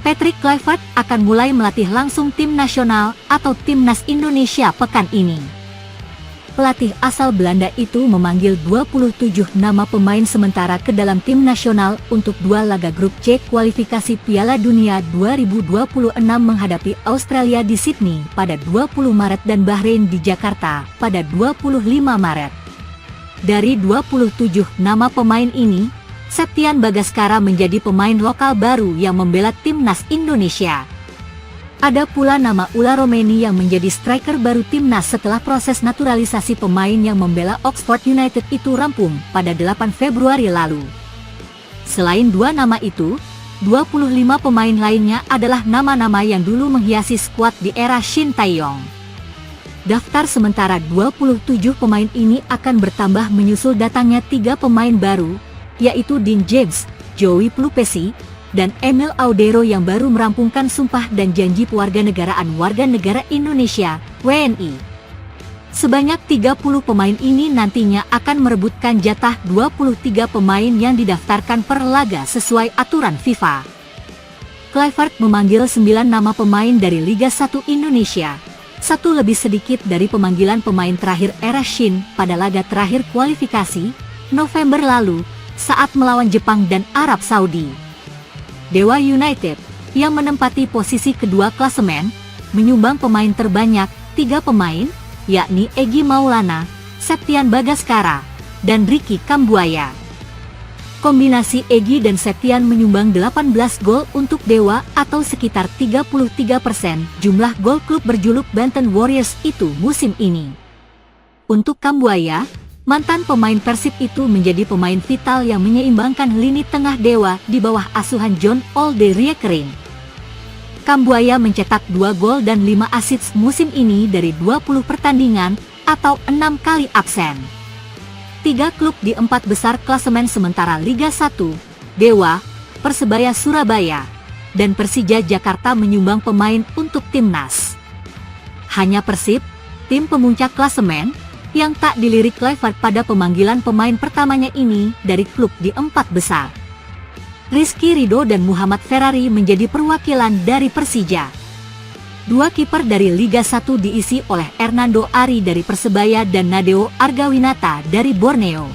Patrick Kluivert akan mulai melatih langsung tim nasional atau Timnas Indonesia pekan ini. Pelatih asal Belanda itu memanggil 27 nama pemain sementara ke dalam tim nasional untuk 2 laga grup C kualifikasi Piala Dunia 2026 menghadapi Australia di Sydney pada 20 Maret dan Bahrain di Jakarta pada 25 Maret. Dari 27 nama pemain ini, Septian Bagaskara menjadi pemain lokal baru yang membela Timnas Indonesia. Ada pula nama Ula Romeni yang menjadi striker baru Timnas setelah proses naturalisasi pemain yang membela Oxford United itu rampung pada 8 Februari lalu. Selain 2 nama itu, 25 pemain lainnya adalah nama-nama yang dulu menghiasi skuad di era Shin Tae-yong. Daftar sementara 27 pemain ini akan bertambah menyusul datangnya 3 pemain baru, yaitu Dean James, Joey Plupesi, dan Emil Audero yang baru merampungkan sumpah dan janji kewarganegaraan warga negara Indonesia, WNI. Sebanyak 30 pemain ini nantinya akan merebutkan jatah 23 pemain yang didaftarkan per laga sesuai aturan FIFA. Kluivert memanggil 9 nama pemain dari Liga 1 Indonesia, satu lebih sedikit dari pemanggilan pemain terakhir era Shin pada laga terakhir kualifikasi, November lalu, saat melawan Jepang dan Arab Saudi. Dewa United, yang menempati posisi kedua klasemen, menyumbang pemain terbanyak, 3 pemain, yakni Egy Maulana, Septian Bagaskara, dan Ricky Kambuaya. Kombinasi Egy dan Septian menyumbang 18 gol untuk Dewa atau sekitar 33% jumlah gol klub berjuluk Banten Warriors itu musim ini. Untuk Kambuaya, mantan pemain Persib itu menjadi pemain vital yang menyeimbangkan lini tengah Dewa di bawah asuhan John Alderweireld. Kambuaya mencetak 2 gol dan 5 assist musim ini dari 20 pertandingan atau 6 kali absen. 3 klub di 4 besar klasemen sementara Liga 1, Dewa, Persebaya Surabaya, dan Persija Jakarta menyumbang pemain untuk Timnas. Hanya Persib, tim pemuncak klasemen, yang tak dilirik Kluivert pada pemanggilan pemain pertamanya ini dari klub di 4 besar. Rizky Ridho dan Muhammad Ferrari menjadi perwakilan dari Persija. 2 kiper dari Liga 1 diisi oleh Hernando Ari dari Persebaya dan Nadeo Argawinata dari Borneo.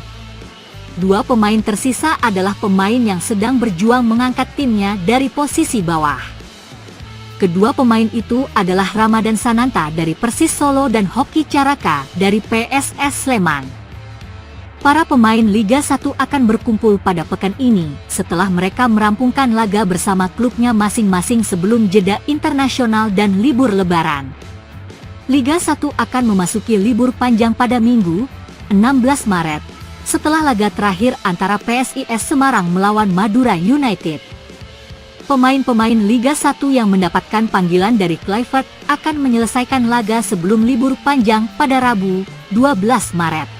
2 pemain tersisa adalah pemain yang sedang berjuang mengangkat timnya dari posisi bawah. Kedua pemain itu adalah Ramadan Sananta dari Persis Solo dan Hoki Caraka dari PSS Sleman. Para pemain Liga 1 akan berkumpul pada pekan ini setelah mereka merampungkan laga bersama klubnya masing-masing sebelum jeda internasional dan libur lebaran. Liga 1 akan memasuki libur panjang pada Minggu, 16 Maret, setelah laga terakhir antara PSIS Semarang melawan Madura United. Pemain-pemain Liga 1 yang mendapatkan panggilan dari Kluivert akan menyelesaikan laga sebelum libur panjang pada Rabu, 12 Maret.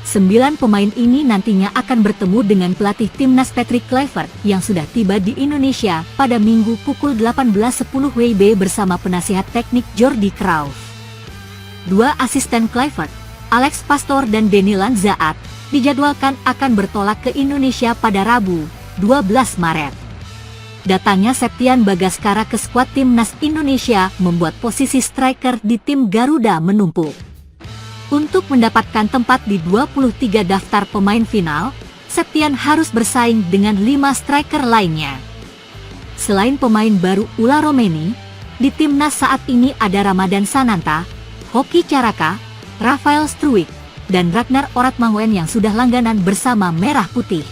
9 pemain ini nantinya akan bertemu dengan pelatih Timnas Patrick Kluivert yang sudah tiba di Indonesia pada Minggu pukul 18.10 WIB bersama penasihat teknik Jordi Cruijff. 2 asisten Kluivert, Alex Pastor dan Denny Lanzaat, dijadwalkan akan bertolak ke Indonesia pada Rabu, 12 Maret. Datangnya Septian Bagaskara ke skuad Timnas Indonesia membuat posisi striker di tim Garuda menumpuk. Untuk mendapatkan tempat di 23 daftar pemain final, Septian harus bersaing dengan 5 striker lainnya. Selain pemain baru Ula Romeni, di Timnas saat ini ada Ramadan Sananta, Hoki Caraka, Rafael Struijk, dan Ragnar Oratmangun yang sudah langganan bersama Merah Putih.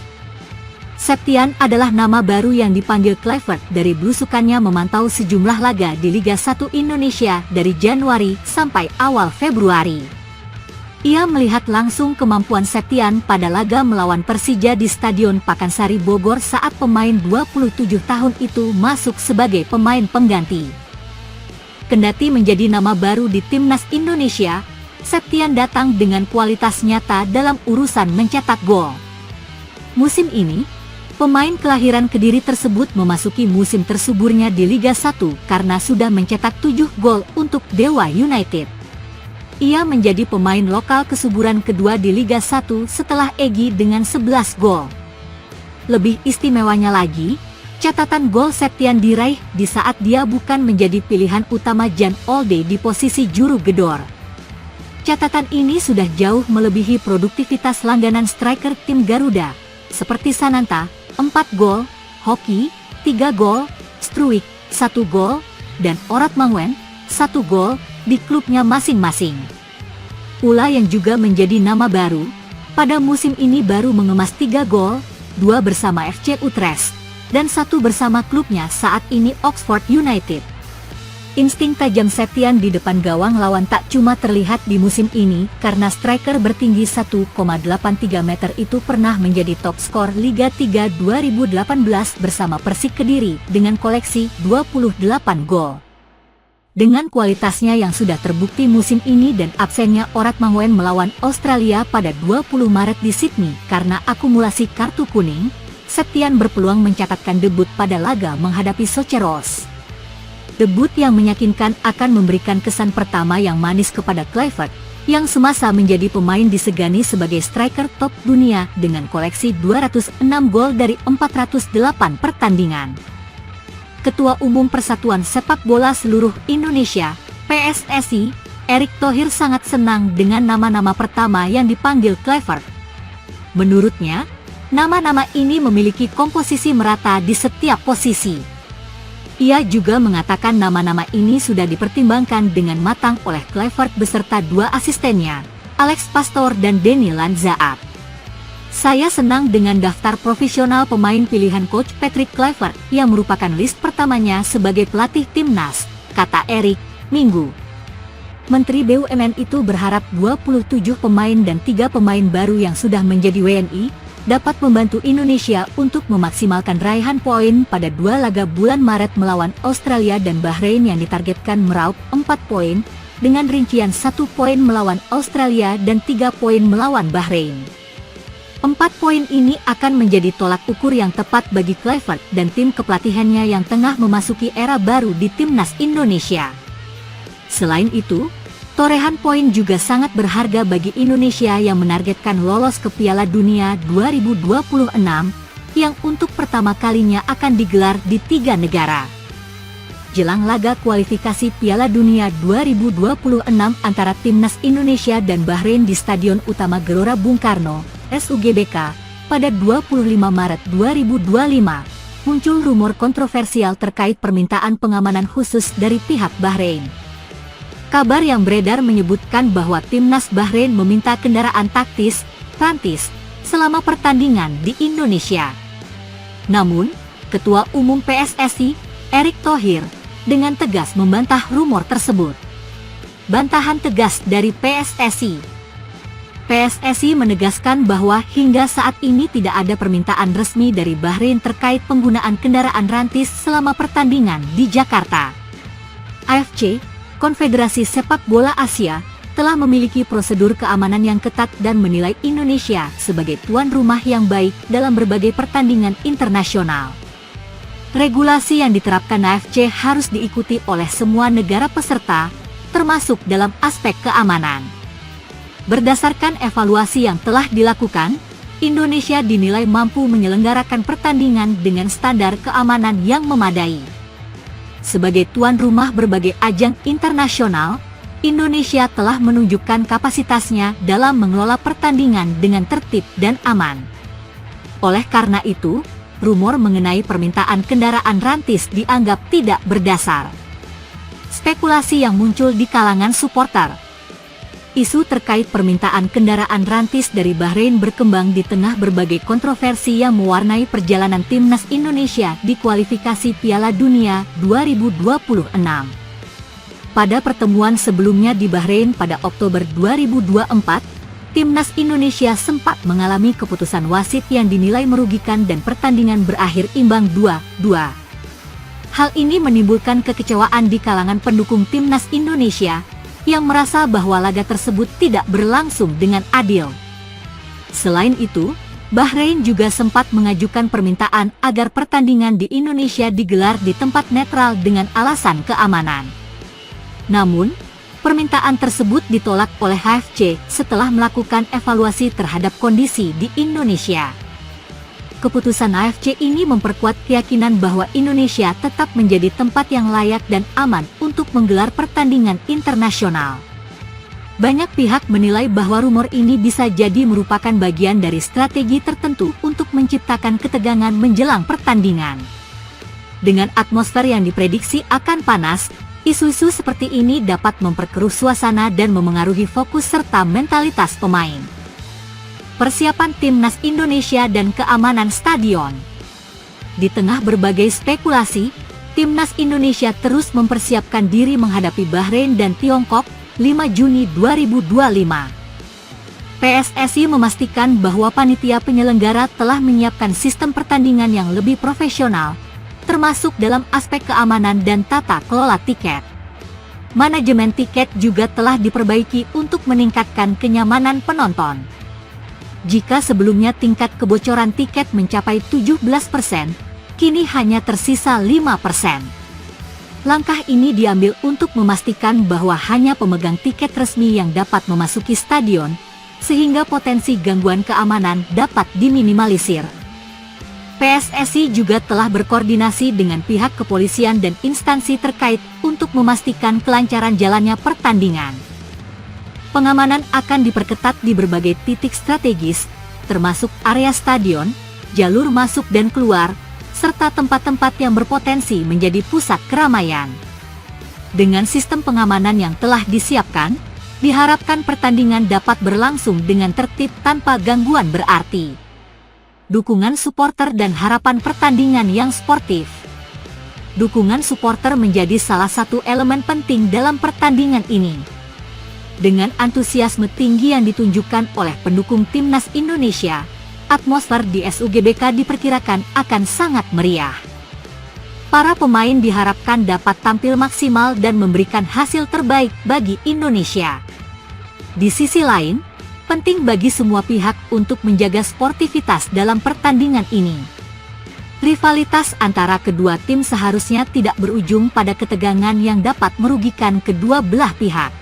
Septian adalah nama baru yang dipanggil Kluivert dari belusukannya memantau sejumlah laga di Liga 1 Indonesia dari Januari sampai awal Februari. Ia melihat langsung kemampuan Septian pada laga melawan Persija di Stadion Pakansari Bogor saat pemain 27 tahun itu masuk sebagai pemain pengganti. Kendati menjadi nama baru di Timnas Indonesia, Septian datang dengan kualitas nyata dalam urusan mencetak gol. Musim ini, pemain kelahiran Kediri tersebut memasuki musim tersuburnya di Liga 1 karena sudah mencetak 7 gol untuk Dewa United. Ia menjadi pemain lokal kesuburan kedua di Liga 1 setelah Egy dengan 11 gol. Lebih istimewanya lagi, Catatan gol Septian diraih di saat dia bukan menjadi pilihan utama Jan Olde di posisi juru gedor. Catatan ini sudah jauh melebihi produktivitas langganan striker tim Garuda, seperti Sananta, 4 gol, Hoki, 3 gol, Struijk, 1 gol, dan Orat Mangwen, 1 gol, di klubnya masing-masing. Ula yang juga menjadi nama baru, pada musim ini baru mengemas 3 gol, 2 bersama FC Utrecht, dan 1 bersama klubnya saat ini Oxford United. Insting tajam Septian di depan gawang lawan tak cuma terlihat di musim ini karena striker bertinggi 1,83 meter itu pernah menjadi top skor Liga 3 2018 bersama Persik Kediri dengan koleksi 28 gol. Dengan kualitasnya yang sudah terbukti musim ini dan absennya Orat Mangwen melawan Australia pada 20 Maret di Sydney karena akumulasi kartu kuning, Septian berpeluang mencatatkan debut pada laga menghadapi Socheros. Debut yang meyakinkan akan memberikan kesan pertama yang manis kepada Kluivert, yang semasa menjadi pemain disegani sebagai striker top dunia dengan koleksi 206 gol dari 408 pertandingan. Ketua Umum Persatuan Sepak Bola Seluruh Indonesia, PSSI, Erick Thohir sangat senang dengan nama-nama pertama yang dipanggil Kluivert. Menurutnya, nama-nama ini memiliki komposisi merata di setiap posisi. Ia juga mengatakan nama-nama ini sudah dipertimbangkan dengan matang oleh Kluivert beserta 2 asistennya, Alex Pastoor dan Denny Lanzaat. Saya senang dengan daftar profesional pemain pilihan coach Patrick Kluivert yang merupakan list pertamanya sebagai pelatih timnas, kata Erick, Minggu. Menteri BUMN itu berharap 27 pemain dan 3 pemain baru yang sudah menjadi WNI dapat membantu Indonesia untuk memaksimalkan raihan poin pada 2 laga bulan Maret melawan Australia dan Bahrain yang ditargetkan meraup 4 poin, dengan rincian 1 poin melawan Australia dan 3 poin melawan Bahrain. 4 poin ini akan menjadi tolak ukur yang tepat bagi Kluivert dan tim kepelatihannya yang tengah memasuki era baru di timnas Indonesia. Selain itu, torehan poin juga sangat berharga bagi Indonesia yang menargetkan lolos ke Piala Dunia 2026 yang untuk pertama kalinya akan digelar di 3 negara. Jelang laga kualifikasi Piala Dunia 2026 antara Timnas Indonesia dan Bahrain di Stadion Utama Gelora Bung Karno, SUGBK, pada 25 Maret 2025, muncul rumor kontroversial terkait permintaan pengamanan khusus dari pihak Bahrain. Kabar yang beredar menyebutkan bahwa timnas Bahrain meminta kendaraan taktis, rantis, selama pertandingan di Indonesia. Namun, Ketua Umum PSSI, Erick Thohir, dengan tegas membantah rumor tersebut. Bantahan tegas dari PSSI. PSSI menegaskan bahwa hingga saat ini tidak ada permintaan resmi dari Bahrain terkait penggunaan kendaraan rantis selama pertandingan di Jakarta. AFC, Konfederasi Sepak Bola Asia, telah memiliki prosedur keamanan yang ketat dan menilai Indonesia sebagai tuan rumah yang baik dalam berbagai pertandingan internasional. Regulasi yang diterapkan AFC harus diikuti oleh semua negara peserta, termasuk dalam aspek keamanan. Berdasarkan evaluasi yang telah dilakukan, Indonesia dinilai mampu menyelenggarakan pertandingan dengan standar keamanan yang memadai. Sebagai tuan rumah berbagai ajang internasional, Indonesia telah menunjukkan kapasitasnya dalam mengelola pertandingan dengan tertib dan aman. Oleh karena itu, rumor mengenai permintaan kendaraan rantis dianggap tidak berdasar. Spekulasi yang muncul di kalangan supporter. Isu terkait permintaan kendaraan rantis dari Bahrain berkembang di tengah berbagai kontroversi yang mewarnai perjalanan timnas Indonesia di kualifikasi Piala Dunia 2026. Pada pertemuan sebelumnya di Bahrain pada Oktober 2024, timnas Indonesia sempat mengalami keputusan wasit yang dinilai merugikan dan pertandingan berakhir imbang 2-2. Hal ini menimbulkan kekecewaan di kalangan pendukung timnas Indonesia yang merasa bahwa laga tersebut tidak berlangsung dengan adil. Selain itu, Bahrain juga sempat mengajukan permintaan agar pertandingan di Indonesia digelar di tempat netral dengan alasan keamanan. Namun, permintaan tersebut ditolak oleh AFC setelah melakukan evaluasi terhadap kondisi di Indonesia. Keputusan AFC ini memperkuat keyakinan bahwa Indonesia tetap menjadi tempat yang layak dan aman untuk menggelar pertandingan internasional. Banyak pihak menilai bahwa rumor ini bisa jadi merupakan bagian dari strategi tertentu untuk menciptakan ketegangan menjelang pertandingan. Dengan atmosfer yang diprediksi akan panas, isu-isu seperti ini dapat memperkeruh suasana dan memengaruhi fokus serta mentalitas pemain. Persiapan timnas Indonesia dan keamanan stadion. Di tengah berbagai spekulasi, timnas Indonesia terus mempersiapkan diri menghadapi Bahrain dan Tiongkok 5 Juni 2025. PSSI memastikan bahwa panitia penyelenggara telah menyiapkan sistem pertandingan yang lebih profesional, termasuk dalam aspek keamanan dan tata kelola tiket. Manajemen tiket juga telah diperbaiki untuk meningkatkan kenyamanan penonton. Jika sebelumnya tingkat kebocoran tiket mencapai 17%, kini hanya tersisa 5%. Langkah ini diambil untuk memastikan bahwa hanya pemegang tiket resmi yang dapat memasuki stadion, sehingga potensi gangguan keamanan dapat diminimalisir. PSSI juga telah berkoordinasi dengan pihak kepolisian dan instansi terkait untuk memastikan kelancaran jalannya pertandingan. Pengamanan akan diperketat di berbagai titik strategis, termasuk area stadion, jalur masuk dan keluar, serta tempat-tempat yang berpotensi menjadi pusat keramaian. Dengan sistem pengamanan yang telah disiapkan, diharapkan pertandingan dapat berlangsung dengan tertib tanpa gangguan berarti. Dukungan supporter dan harapan pertandingan yang sportif. Dukungan supporter menjadi salah satu elemen penting dalam pertandingan ini. Dengan antusiasme tinggi yang ditunjukkan oleh pendukung timnas Indonesia, atmosfer di SUGBK diperkirakan akan sangat meriah. Para pemain diharapkan dapat tampil maksimal dan memberikan hasil terbaik bagi Indonesia. Di sisi lain, penting bagi semua pihak untuk menjaga sportivitas dalam pertandingan ini. Rivalitas antara kedua tim seharusnya tidak berujung pada ketegangan yang dapat merugikan kedua belah pihak.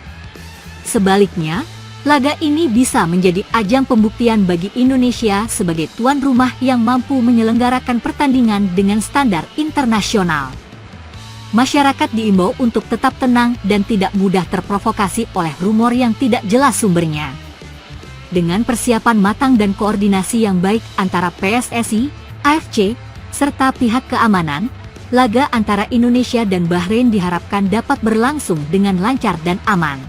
Sebaliknya, laga ini bisa menjadi ajang pembuktian bagi Indonesia sebagai tuan rumah yang mampu menyelenggarakan pertandingan dengan standar internasional. Masyarakat diimbau untuk tetap tenang dan tidak mudah terprovokasi oleh rumor yang tidak jelas sumbernya. Dengan persiapan matang dan koordinasi yang baik antara PSSI, AFC, serta pihak keamanan, laga antara Indonesia dan Bahrain diharapkan dapat berlangsung dengan lancar dan aman.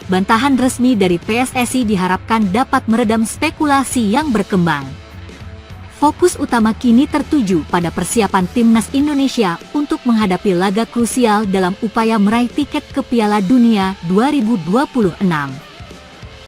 Bantahan resmi dari PSSI diharapkan dapat meredam spekulasi yang berkembang. Fokus utama kini tertuju pada persiapan timnas Indonesia untuk menghadapi laga krusial dalam upaya meraih tiket ke Piala Dunia 2026.